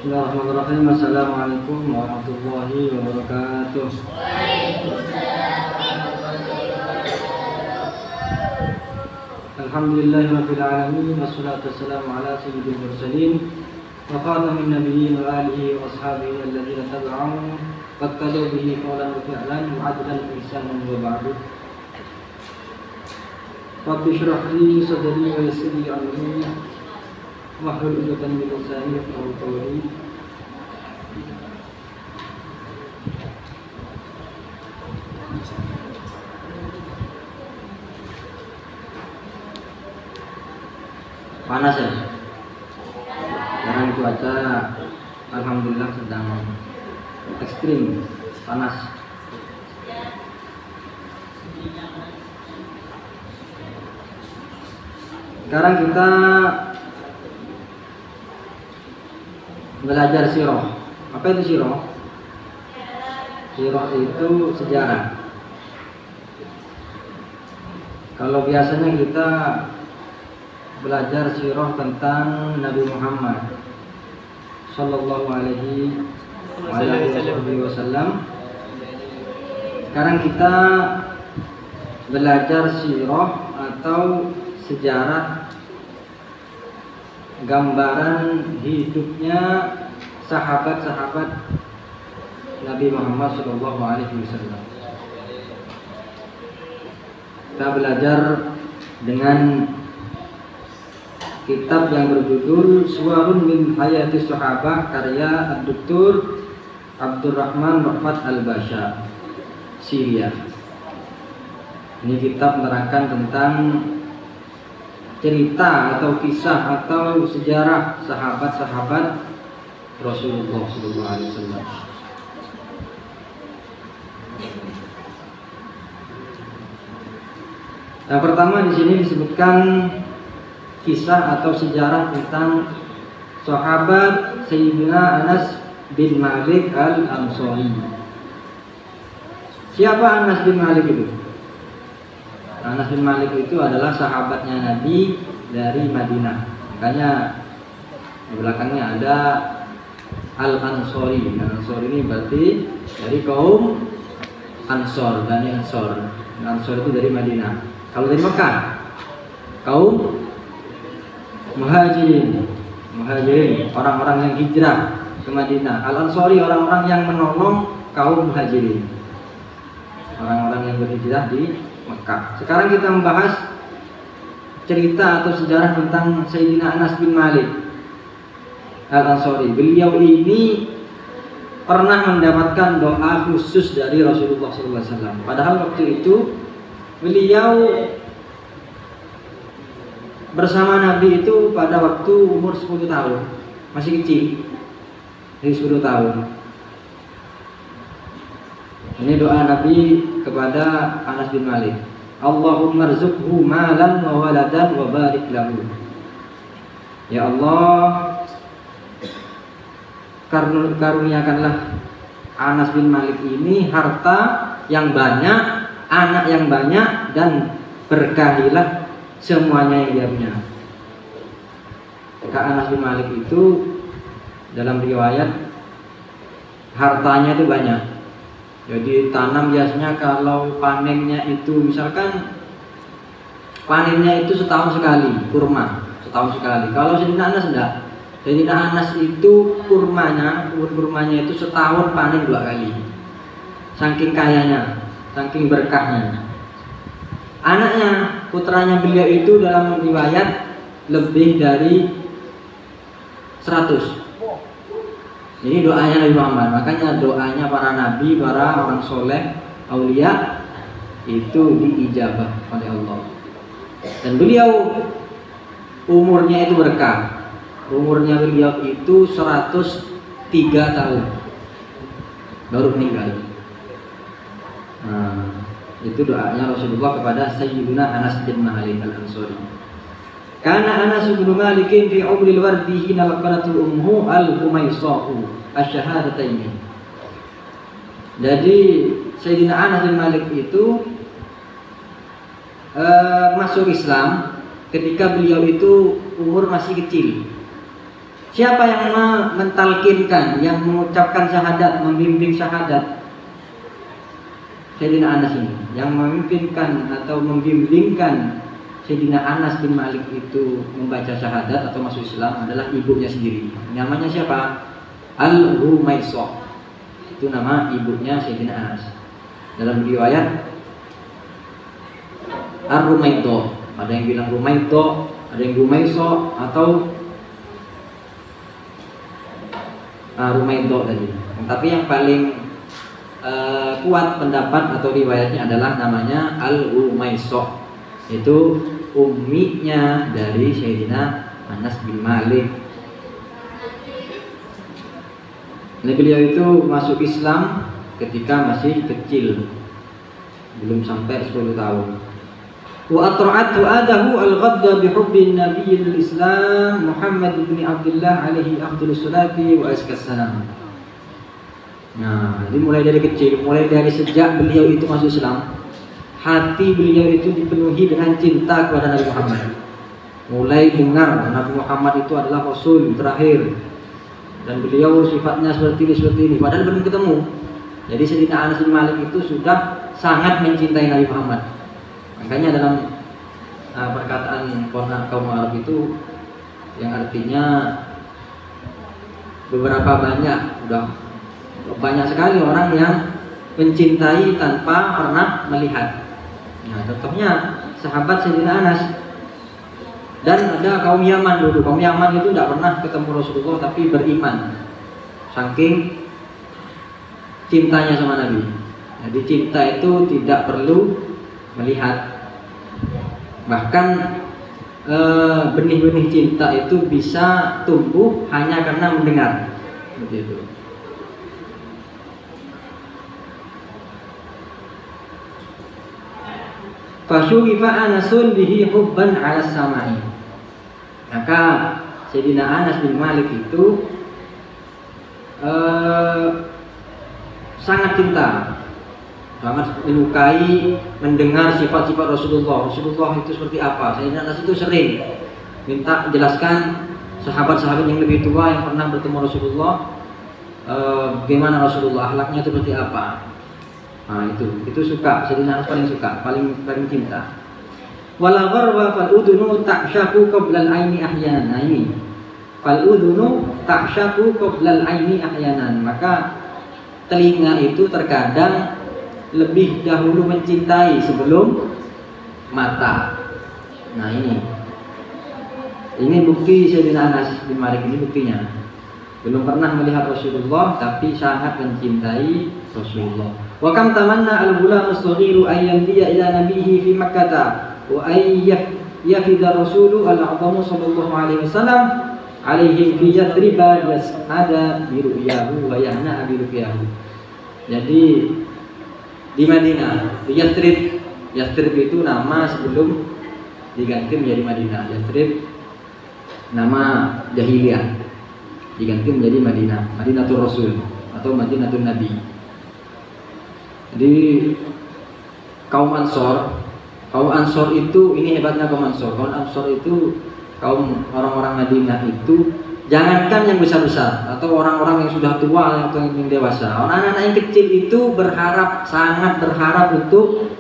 Bismillahirrahmanirrahim. Assalamualaikum warahmatullahi wabarakatuh. Alhamdulillahirabbil alamin wassalatu wassalamu ala sayyidil mursalin wa khatamin nabiyyin wa alihi wa ashabihi alladziina tabi'u wattabi'u bihi qawlan wa fi'lan wa 'adlan wa ihsanan wa ba'du. Rabbi shrah li sadri wa yassir li amri wahlul 'uqdatam min lisani yafqahu qawli. Panas ya? Sekarang cuaca alhamdulillah sedang ekstrim panas. Sekarang kita belajar sirah. Apa itu sirah? Sirah itu sejarah. Kalau biasanya kita belajar sirah tentang Nabi Muhammad Sallallahu Alaihi Wasallam. Sekarang kita belajar sirah atau sejarah, gambaran hidupnya sahabat-sahabat Nabi Muhammad Sallallahu Alaihi Wasallam. Kita belajar dengan kitab yang berjudul Suwarun min Hayatis Sahabah karya Dr. Abdurrahman Rahmat Al-Basha, Syria. Ini kitab menerangkan tentang cerita atau kisah atau sejarah sahabat-sahabat Rasulullah SAW. Yang pertama di sini disebutkan kisah atau sejarah tentang sahabat Sayyidina Anas bin Malik Al-Ansari. Siapa Anas bin Malik itu? Anas bin Malik itu adalah sahabatnya Nabi dari Madinah. Makanya di belakangnya ada Al-Ansari. Al-Ansari ini berarti dari kaum Ansor, Bani Ansor. Ansor itu dari Madinah. Kalau dari Mekah, kaum Muhajirin, orang-orang yang hijrah ke Madinah. Al-Ansari, orang-orang yang menolong kaum Muhajirin, orang-orang yang berhijrah di Mekah. Sekarang kita membahas cerita atau sejarah tentang Sayyidina Anas bin Malik Al-Ansari. Beliau ini pernah mendapatkan doa khusus dari Rasulullah SAW. Padahal waktu itu beliau bersama Nabi itu pada waktu umur 10 tahun, masih kecil, dari 10 tahun. Ini doa Nabi kepada Anas bin Malik. Allahumma rzuqhu malan wa waladan wa barik lahu. Ya Allah, karuniakanlah Anas bin Malik ini harta yang banyak, anak yang banyak, dan berkahilah semuanya yang dia punya. Maka Anas bin Malik itu dalam riwayat hartanya itu banyak. Jadi tanam biasanya kalau panennya itu misalkan panennya itu setahun sekali, kurma setahun sekali. Kalau Sayyidina Anas enggak. Sayyidina Anas itu kurmanya itu setahun panen 2 kali. Saking kayanya, saking berkahnya. Anaknya, putranya beliau itu dalam riwayat lebih dari 100. Ini doanya Nabi Muhammad. Makanya doanya para nabi, para orang soleh, aulia itu diijabah oleh Allah. Dan beliau umurnya itu berkah. Umurnya beliau itu 103 tahun baru meninggal. Nah, itu doanya Rasulullah kepada Sayyidina Anas bin Malik Al-Ansari. Karena Anas bin Malik fi umril wardi hina laqanatul ummu al-Humaisa'u asyhadataini. Jadi Sayyidina Anas bin Malik itu masuk Islam ketika beliau itu umur masih kecil, Siapa yang mentalkinkan, yang mengucapkan syahadat, membimbing syahadat? Sayyidina Anas ini yang memimpinkan atau membimbingkan Sayyidina Anas bin Malik itu membaca syahadat atau masuk Islam adalah ibunya sendiri. Namanya siapa? Al-Rumaisah. Itu nama ibunya Sayyidina Anas. Dalam riwayat Ar-Rumaito, ada yang bilang Rumaito, ada yang Rumaisah atau Rumaito tadi. Tapi yang paling kuat pendapat atau riwayatnya adalah namanya Al-Rumaisah. Itu umminya dari Sayyidina Anas bin Malik. Nah, beliau itu masuk Islam ketika masih kecil, belum sampai 10 tahun. Wa atra'at adahu al-ghadda bi hubbin nabiyil Islam Muhammad bin Abdullah alaihi afdhalus salati wa azkas salam. Nah, jadi mulai dari kecil, mulai dari sejak beliau itu masuk Islam, hati beliau itu dipenuhi dengan cinta kepada Nabi Muhammad. Mulai dengar Nabi Muhammad itu adalah Rasul terakhir, dan beliau sifatnya seperti ini, padahal belum ketemu. Jadi Sayyidina Anas bin Malik itu sudah sangat mencintai Nabi Muhammad. Makanya dalam perkataan kaum Arab itu yang artinya banyak sekali orang yang mencintai tanpa pernah melihat. Nah, contohnya sahabat Sayyidina Anas. Dan ada kaum Yaman dulu. Kaum Yaman itu tidak pernah ketemu Rasulullah tapi beriman, saking cintanya sama Nabi. Jadi cinta itu tidak perlu melihat. Bahkan benih-benih cinta itu bisa tumbuh hanya karena mendengar. Seperti itu. Fasyuhifa Anasun bihi hubban 'ala samai. Maka Sayyidina Anas bin Malik itu sangat cinta, sangat menyukai mendengar sifat-sifat Rasulullah. Rasulullah itu seperti apa? Sayyidina Anas itu sering minta jelaskan sahabat-sahabat yang lebih tua yang pernah bertemu Rasulullah, bagaimana Rasulullah, akhlaknya itu seperti apa. Nah, itu suka, Sayyidina Anas paling suka, paling cinta. Wala gharwa fal udunu ta'shaku qabla al-aini ahyanan. Nah, ini fal udunu ta'shaku qabla al-aini ahyanan. Maka telinga itu terkadang lebih dahulu mencintai sebelum mata. Nah, ini bukti Sayyidina Anas bin Malik, ini buktinya. Belum pernah melihat Rasulullah tapi sangat mencintai Rasulullah. Wa kam tamanna al-ghulam as-saghiru ay yanbiya ila nabiyhi fi Makkah wa ay yafida Rasulu al-'azhamu sallallahu alaihi wasallam alaihi fi Yathriba yas'ada bi ru'yahu wa yahna bi ru'yahu. Jadi di Madinah, di Yathrib itu nama sebelum diganti menjadi Madinah. Yathrib nama jahiliyah, diganti menjadi Madinah, Madinatul Rasul atau Madinatul Nabi. Jadi kaum Ansor itu, ini hebatnya kaum Ansor. Kaum Ansor itu kaum orang-orang Madinah itu, jangankan yang besar-besar atau orang-orang yang sudah tua atau yang dewasa, anak-anak yang kecil itu sangat berharap untuk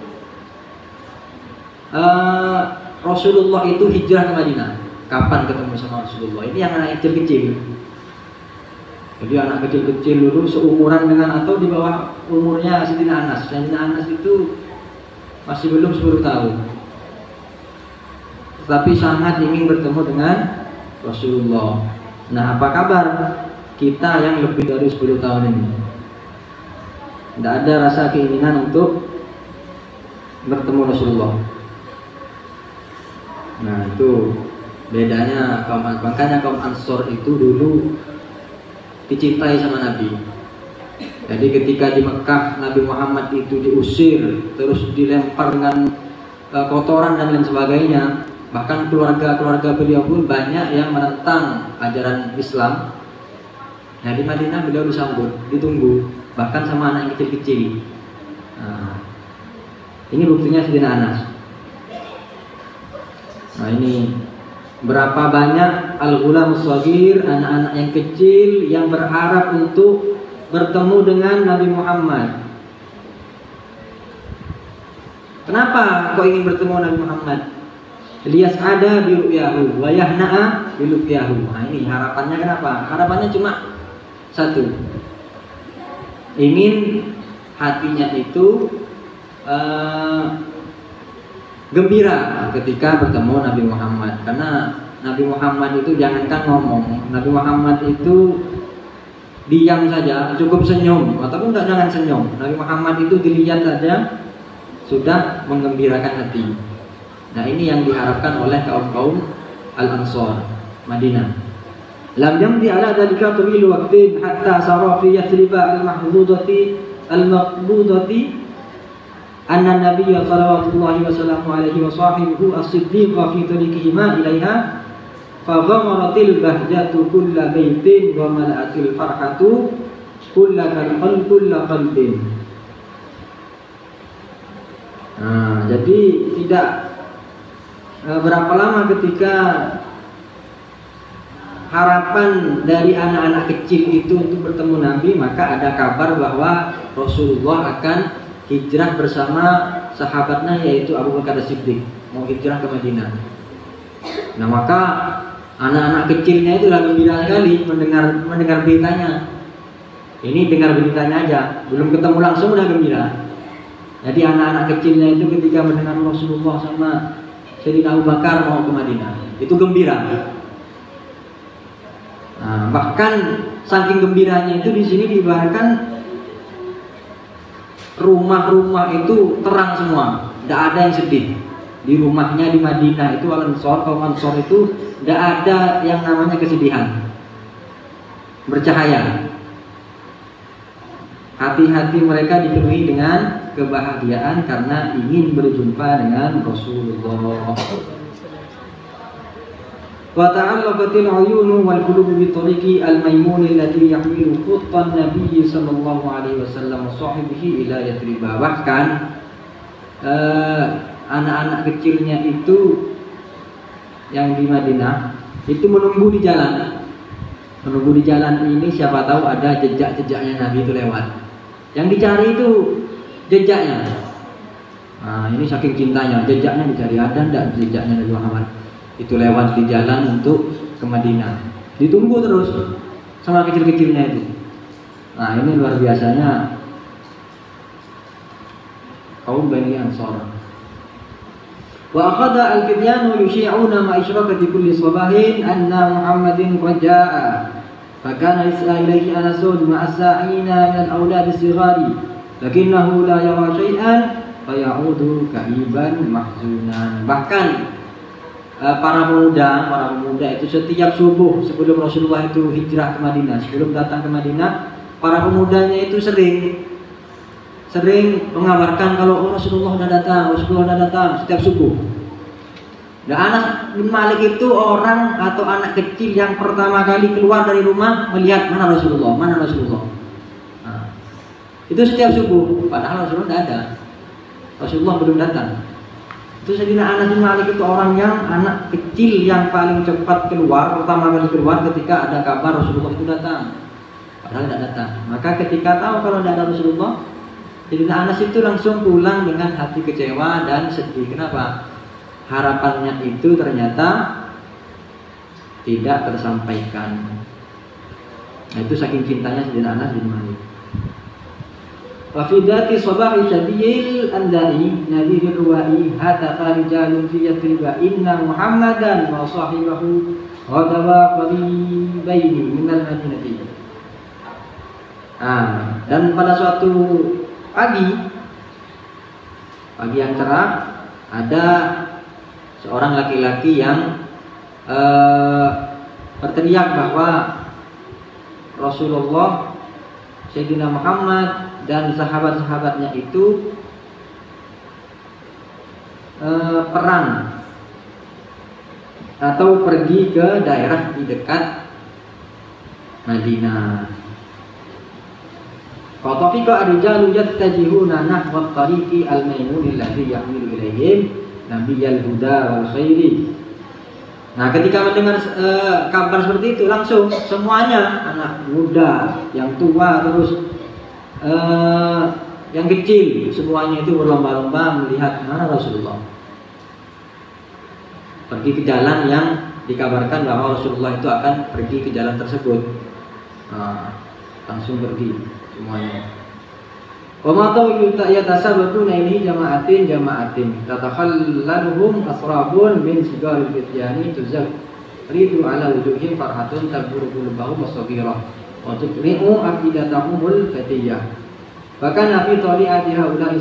Rasulullah itu hijrah ke Madinah. Kapan ketemu sama Rasulullah? Ini yang anak kecil-kecil. Jadi anak kecil-kecil dulu seumuran dengan atau di bawah umurnya Sayyidina Anas. Sayyidina Anas itu masih belum 10 tahun, tetapi sangat ingin bertemu dengan Rasulullah. Nah, apa kabar kita yang lebih dari 10 tahun ini? Tidak ada rasa keinginan untuk bertemu Rasulullah. Nah, itu bedanya makanya kaum Ansor itu dulu dicintai sama Nabi. Jadi ketika di Mekah Nabi Muhammad itu diusir, terus dilempar dengan kotoran dan lain sebagainya, bahkan keluarga beliau pun banyak yang menentang ajaran Islam. Nah, di Madinah beliau disambut, ditunggu, bahkan sama anak yang kecil-kecil. Nah, ini buktinya Sayyidina Anas. Nah, ini berapa banyak al-ghulam shaghir, anak-anak yang kecil yang berharap untuk bertemu dengan Nabi Muhammad. Kenapa kau ingin bertemu Nabi Muhammad? Liyas'ada bi ru'yahu wa yahna'a bi luqyahu. Nah, ini harapannya kenapa? Harapannya cuma satu. Ingin hatinya itu gembira ketika bertemu Nabi Muhammad. Karena Nabi Muhammad itu jangankan ngomong, Nabi Muhammad itu diam saja, cukup senyum, ataupun jangan senyum. Nabi Muhammad itu dilihat saja sudah menggembirakan hati. Nah, ini yang diharapkan oleh kaum Al-Ansar Madinah. Lam yamdi ala dzalika tawil waqtin hatta sara fi Yathrib al-maqbudati anna Nabiy sallallahu alaihi wa sahibihi as-siddiqa fi tariqihima ilaiha fa ghamaratil bahjatu kulla baitin wa mala'atil farhatu kulla qalbin. Nah, jadi tidak berapa lama ketika harapan dari anak-anak kecil itu untuk bertemu Nabi, maka ada kabar bahwa Rasulullah akan hijrah bersama sahabatnya yaitu Abu Bakar As-Siddiq, mau hijrah ke Madinah. Nah, maka anak-anak kecilnya itu sudah gembira sekali mendengar beritanya. Ini dengar beritanya aja, belum ketemu langsung sudah gembira. Jadi anak-anak kecilnya itu ketika mendengar Rasulullah sama Sayyidina Abu Bakar mau ke Madinah, itu gembira. Nah, bahkan saking gembiranya itu di sini diibaratkan rumah-rumah itu terang semua, tidak ada yang sedih. Di rumahnya di Madinah itu kaum Ansor itu tidak ada yang namanya kesedihan, bercahaya. Hati-hati mereka dipenuhi dengan kebahagiaan karena ingin berjumpa dengan Rasulullah. Wa ta'allaqatil 'uyunu wal qulubu bi tariqi al-maymun alladhi yahmilu khuttan Nabi sallallahu alaihi wasallam wa sahbihi ila Yathrib. Bahkan anak-anak kecilnya itu yang di Madinah itu menunggu di jalan. Menunggu di jalan ini siapa tahu ada jejak-jejaknya Nabi itu lewat. Yang dicari itu jejaknya. Nah, ini saking cintanya, jejaknya dicari, ada enggak jejaknya Nabi Muhammad itu lewat di jalan untuk ke Madinah. Ditunggu terus sama kecil-kecilnya itu. Nah, ini luar biasanya kaum Bani Ansar. Wa akhadha al-fityanu yushi'una ma ishraqati kulli sabahin anna Muhammadin qad jaa'a. Fa kana yas'a ilayhi Anasun ma'a sa'ina min al-awlad as-sighari lakinnahu la yara shay'an fa ya'udu ka'iban mahzunan. Bahkan para pemuda itu setiap subuh sebelum Rasulullah itu hijrah ke Madinah, sebelum datang ke Madinah, para pemudanya itu sering mengabarkan kalau Rasulullah sudah datang setiap subuh. Dan Anas bin Malik itu orang atau anak kecil yang pertama kali keluar dari rumah melihat mana Rasulullah. Nah, itu setiap subuh, padahal Rasulullah tidak ada, Rasulullah belum datang. Itu Sayyidina Anas bin Malik itu orang yang anak kecil yang paling cepat keluar, pertama kali keluar ketika ada kabar Rasulullah itu datang. Padahal tidak datang. Maka ketika tahu kalau tidak ada Rasulullah, Sayyidina Anas itu langsung pulang dengan hati kecewa dan sedih. Kenapa? Harapannya itu ternyata tidak tersampaikan. Nah, itu saking cintanya Sayyidina Anas bin Malik. Wa fi dzati sabahi syadiyil andari nabi ruwai hatafa rijalun fi Yathrib inna Muhammadan wa sahibahu ghadawa qaribaini min al-Madinati. Dan pada suatu pagi yang cerah ada seorang laki-laki yang berteriak bahwa Rasulullah, Sayyidina Muhammad dan sahabat-sahabatnya itu perang atau pergi ke daerah di dekat Madinah. Fatafika ar-rijalu yattajihuna nahwa at-tariqi al-maymun alladhi yahmilu ilayhim nabiyyal huda wal khairi. Nah, ketika mendengar kabar seperti itu, langsung semuanya, anak muda, yang tua, terus yang kecil, semuanya itu berlomba-lomba melihat mana Rasulullah. Pergi ke jalan yang dikabarkan bahwa Rasulullah itu akan pergi ke jalan tersebut. Nah, langsung pergi semuanya. Wa ma yatasabaquna ini jama'atin tatakhallaluhum asrabun min sigaril fityani tuzakridu ala wujuhim farhatun taburu qulubahum wasaghirah wa tuqri'u afidatahumul fatiyah. Bahkan Nabi Tali'ati haula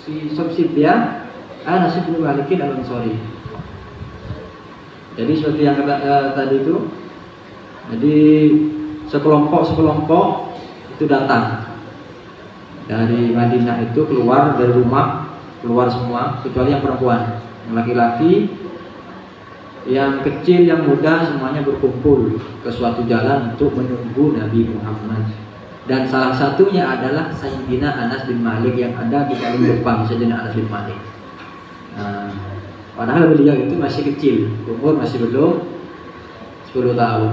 si subsibya Anas bin Malik al-Ansari. Jadi seperti yang tadi itu, jadi sekelompok itu datang dari Madinah, itu keluar dari rumah, keluar semua kecuali yang perempuan, yang laki-laki, yang kecil, yang muda, semuanya berkumpul ke suatu jalan untuk menunggu Nabi Muhammad. Dan salah satunya adalah Sayyidina Anas bin Malik yang ada di paling depan, Sayyidina Anas bin Malik. Nah, padahal beliau itu masih kecil, umur masih belum 10 tahun.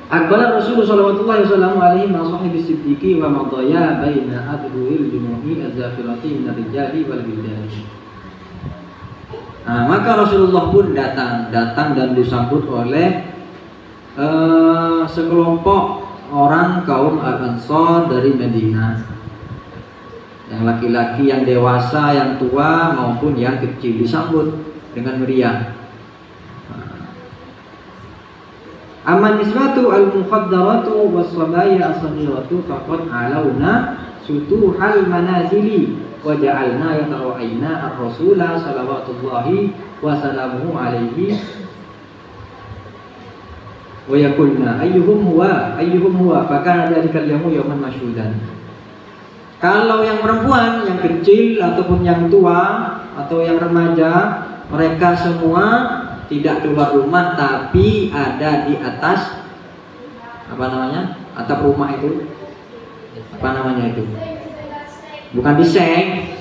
Aqbala Rasulullah sallallahu alaihi wasallam bis-siddiqi wa madaya baina adhuil jumu'i az-zafirati min ar-rijali wal bidani. Nah, maka Rasulullah pun datang dan disambut oleh sekelompok orang kaum Al-Ansar dari Madinah. Yang laki-laki, yang dewasa, yang tua maupun yang kecil disambut dengan meriah. Aman nisbatu al-muqaddaratu was-sabaya as-saghiratu faqad alawna sutuhal manazili wa ja'alna yatara'ayna ar-rasula salawatullahi wa salamuhu alaihi wa yakulna ayyuhum huwa fakana dzalikal yawmu yawman masyhudan. Kalau yang perempuan, yang kecil ataupun yang tua atau yang remaja, mereka semua tidak keluar rumah tapi ada di atas atap rumah itu. Bukan di seng.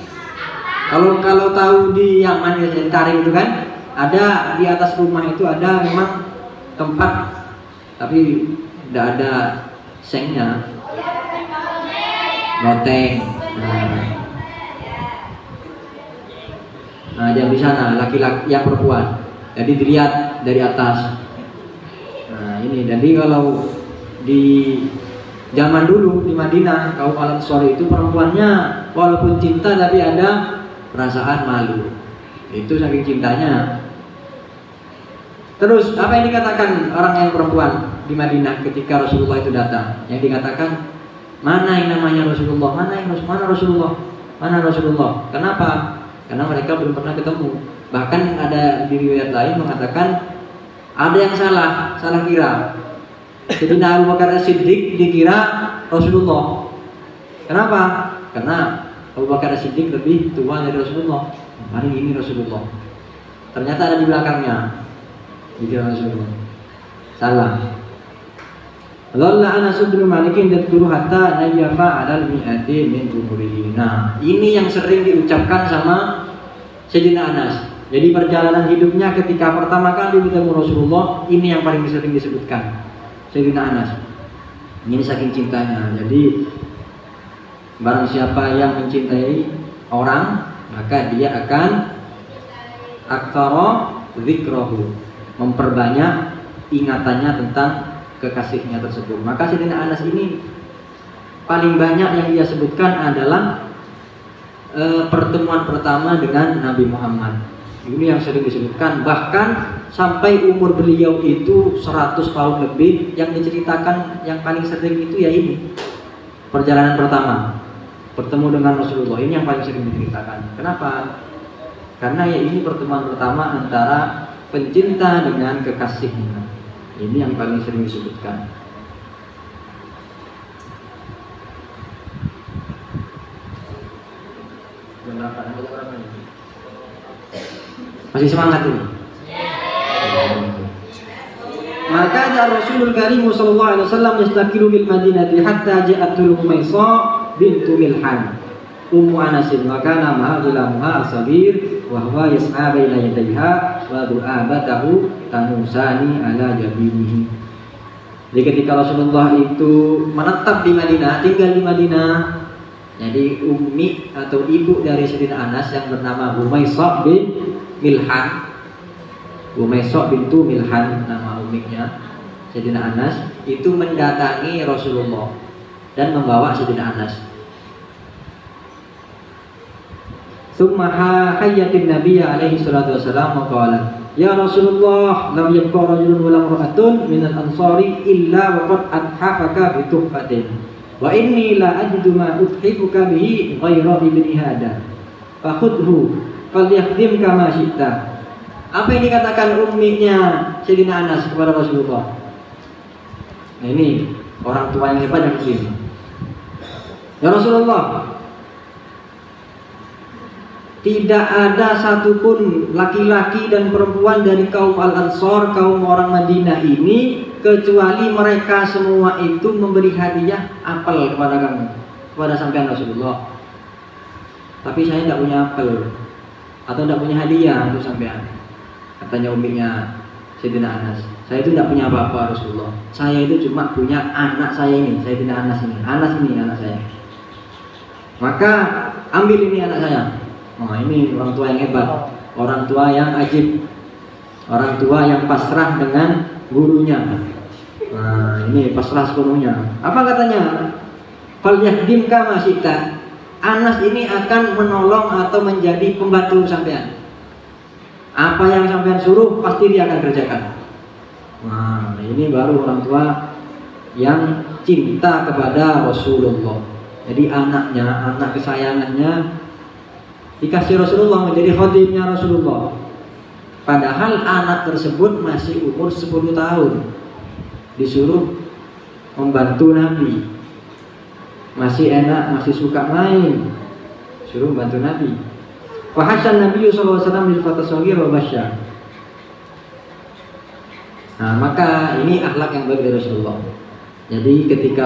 Kalau tahu di Yaman ya, taring itu kan, ada di atas rumah itu ada memang tempat tapi tidak ada sengnya. Loteng. Nah, yang di sana laki-laki, yang perempuan. Jadi dilihat dari atas. Nah, ini. Jadi kalau di zaman dulu di Madinah, kaum Al-Ansar itu perempuannya walaupun cinta tapi ada perasaan malu. Itu saking cintanya. Terus apa yang dikatakan orang yang perempuan di Madinah ketika Rasulullah itu datang? Yang dikatakan, mana yang namanya Rasulullah? Mana Rasulullah? Mana Rasulullah? Kenapa? Karena mereka belum pernah ketemu. Bahkan ada di riwayat lain mengatakan ada yang salah kira. Jadi Abu Bakar As-Siddiq dikira Rasulullah. Kenapa? Karena Abu Bakar As-Siddiq lebih tua dari Rasulullah. Hari ini Rasulullah. Ternyata ada di belakangnya. Dikira Rasulullah. Salah. Dhalla Anas bin Malik yadhkuru hatta nayyafa 'alal mi'ati min umurihi. Nah, ini yang sering diucapkan sama Sayyidina Anas. Jadi perjalanan hidupnya ketika pertama kali bertemu Rasulullah, ini yang paling sering disebutkan Sayyidina Anas. Ini saking cintanya. Jadi barang siapa yang mencintai orang, maka dia akan aktsara dzikrahu, memperbanyak ingatannya tentang kekasihnya tersebut. Maka Sayyidina Anas ini paling banyak yang dia sebutkan adalah pertemuan pertama dengan Nabi Muhammad. Ini yang sering disebutkan. Bahkan sampai umur beliau itu 100 tahun lebih, yang diceritakan yang paling sering itu ya ini, perjalanan pertama, bertemu dengan Rasulullah. Ini yang paling sering diceritakan. Kenapa? Karena ya ini pertemuan pertama antara pencinta dengan kekasihnya. Ini yang paling sering disebutkan. Masih semangat ini. Maka Rasulul Karim sallallahu alaihi wasallam yastaqilu bil Madinati hatta ja'atul Humaysa bintu Milhan. Ummu Anasin wa kana ma'a ghulamuha as-sabir wa huwa yas'a baina yadayha wa du'abatahu tanusani ala jabinihi. Jadi ketika Rasulullah itu menetap di Madinah, tinggal di Madinah, jadi ummi atau ibu dari Sayyidina Anas yang bernama Humaysah bin Milhan, Humaysah bintu Milhan nama umminya, Sayyidina Anas itu mendatangi Rasulullah dan membawa Sayyidina Anas. Summa hayyatin Nabi alaihi salatu wasalam wa qala ya Rasulullah lam yabqa rajulun wa lam ra'atun minal ansari illa wa qad athafaka bi tuhfatin wa inni la ajidu ma uthifuka bihi ghayra ibni hada fakhudhu falyakhdim kama syi'ta. Apa yang dikatakan umminya Sayyidina Anas kepada Rasulullah? Nah, ini orang tua yang hebat yang muslim. Ya Rasulullah, tidak ada satupun laki-laki dan perempuan dari kaum Al-Ansar, kaum orang Madinah ini, kecuali mereka semua itu memberi hadiah apel kepada kamu, kepada sampean Rasulullah. Tapi saya tidak punya apel atau tidak punya hadiah untuk sampean. Katanya umminya Sayyidina Anas, saya itu tidak punya apa-apa Rasulullah. Saya itu cuma punya anak saya ini, Sayyidina Anas ini anak saya. Maka ambil ini anak saya. Oh, ini orang tua yang hebat, orang tua yang ajib, orang tua yang pasrah dengan gurunya. Nah, ini pasrah sepenuhnya. Apa katanya? Fal yahdim kama syi'ta. Anas ini akan menolong atau menjadi pembantu sampean. Apa yang sampean suruh pasti dia akan kerjakan. Nah, ini baru orang tua yang cinta kepada Rasulullah. Jadi anaknya, anak kesayangannya dikasih Rasulullah menjadi khadimnya Rasulullah. Padahal anak tersebut masih umur 10 tahun, disuruh membantu Nabi. Masih enak, masih suka main, suruh bantu Nabi. Fahasan Nabi sallallahu alaihi wasallam bil fatasagir wa basya. Nah, maka ini akhlak yang baik dari Rasulullah. Jadi ketika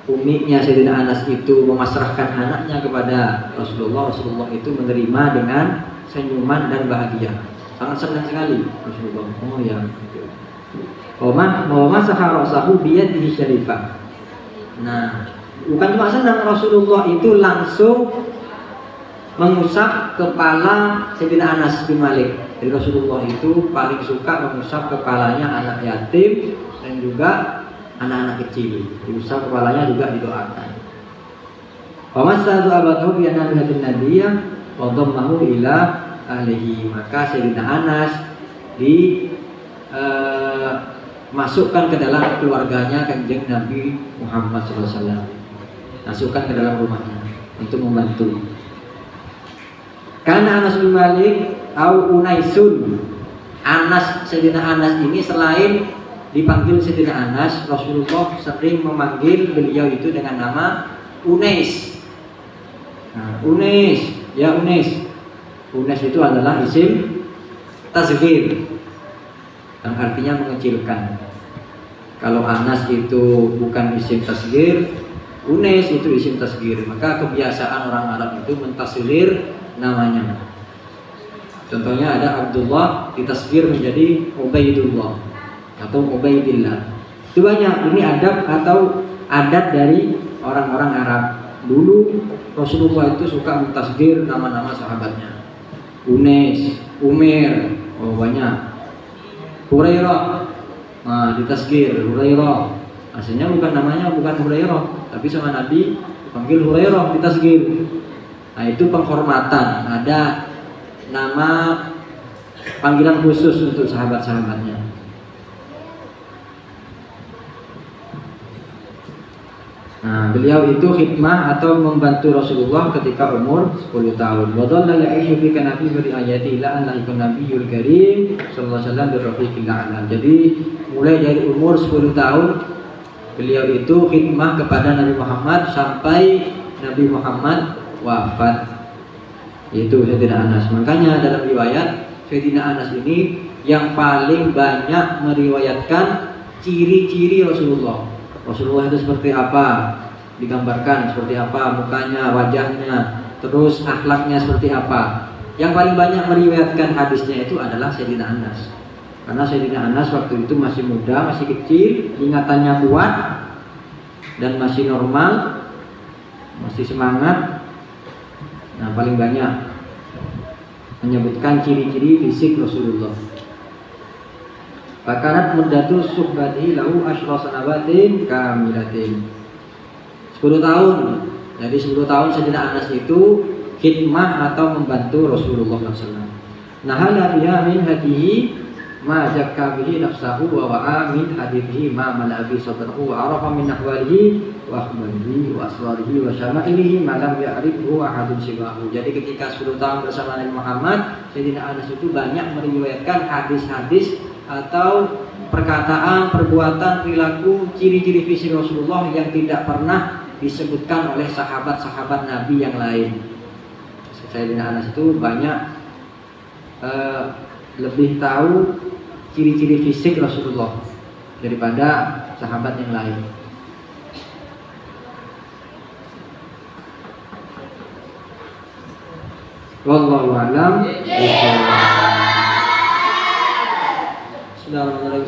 umminya Sayyidina Anas itu memasrahkan anaknya kepada Rasulullah, Rasulullah itu menerima dengan senyuman dan bahagia. Sangat senang sekali Rasulullah. Oh ya. Wa masaha rasahu bi yadihi syarifah. Nah, bukan cuma senang, Rasulullah itu langsung mengusap kepala Sayyidina Anas bin Malik. Jadi Rasulullah itu paling suka mengusap kepalanya anak yatim dan juga anak-anak kecil, diusap kepalanya juga didoakan. Famasadu abadahu bi anaminatin nabiyah wa dhammahu ila ahlihi. Maka Sayyidina Anas masukkan ke dalam keluarganya Kanjeng Nabi Muhammad SAW. Masukkan ke dalam rumahnya untuk membantu. Karena Anas bin Malik au Unaisun. Sayyidina Anas ini selain dipanggil Sayyidina Anas, Rasulullah sering memanggil beliau itu dengan nama Unais. Nah, Unais, ya Unais. Unais itu adalah isim tasghir, yang artinya mengecilkan. Kalau Anas itu bukan isim tasghir, Unais itu isim tasghir. Maka kebiasaan orang Arab itu mentasghir namanya. Contohnya ada Abdullah ditasghir menjadi Ubaidullah atau Ubaidillah. Itu banyak. Ini adab atau adat dari orang-orang Arab. Dulu Rasulullah itu suka mentasghir nama-nama sahabatnya. Unais, Umair, oh banyak. Hurairah, nah ditasghir Hurairah. Aslinya bukan namanya, bukan Hurairah, tapi sama Nabi dipanggil Hurairah, ditasghir. Nah itu penghormatan. Ada nama panggilan khusus untuk sahabat-sahabatnya. Nah, beliau itu khidmah atau membantu Rasulullah ketika umur 10 tahun. Wa dhalla ya'ishu fi kanafi bi ayati ila an lahikun nabiyul karim sallallahu alaihi wasallam birrafiqil a'la. Jadi mulai dari umur 10 tahun beliau itu khidmah kepada Nabi Muhammad sampai Nabi Muhammad wafat. Itu Sayyidina Anas. Makanya dalam riwayat Sayyidina Anas ini yang paling banyak meriwayatkan ciri-ciri Rasulullah. Rasulullah itu seperti apa? digambarkan seperti apa mukanya, wajahnya, terus akhlaknya seperti apa. Yang paling banyak meriwayatkan hadisnya itu adalah Sayyidina Anas. Karena Sayyidina Anas waktu itu masih muda, masih kecil, ingatannya kuat dan masih normal, masih semangat. Nah, paling banyak menyebutkan ciri-ciri fisik Rasulullah. Fakanat muddatu suhbati lahu asyra sanawatin kamilatin. 10 tahun. Jadi 10 tahun Sayyidina Anas itu khidmah atau membantu Rasulullah SAW. Nahala biha min hadihi ma zakka bihi nafsahu wa wa'a min hadithihi ma malabi sadrahu wa arafa min ahwalihi wa akhbarihi wa asrarihi wa syama'ilihi ma lam ya'rifhu ahadun siwahu. Jadi ketika 10 tahun bersama Nabi Muhammad, Sayyidina Anas itu banyak meriwayatkan hadis-hadis atau perkataan, perbuatan, perilaku, ciri-ciri fisik Rasulullah yang tidak pernah disebutkan oleh sahabat-sahabat Nabi yang lain. Sayyidina Anas itu banyak lebih tahu ciri-ciri fisik Rasulullah daripada sahabat yang lain. Wallahu a'lam.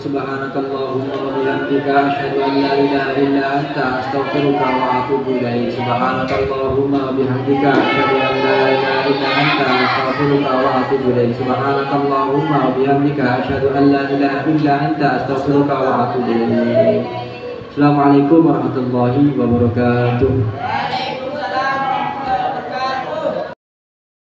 Subhanakallahumma wa bihamdika asyhadu an la ilaha illa anta astaghfiruka wa atubu ilaik. Subhanakallahumma wa bihamdika asyhadu an la ilaha illa anta astaghfiruka wa atubu ilaik. Subhanakallahumma wa bihamdika asyhadu an la ilaha illa anta astaghfiruka wa atubu ilaik. Assalamualaikum warahmatullahi wabarakatuh.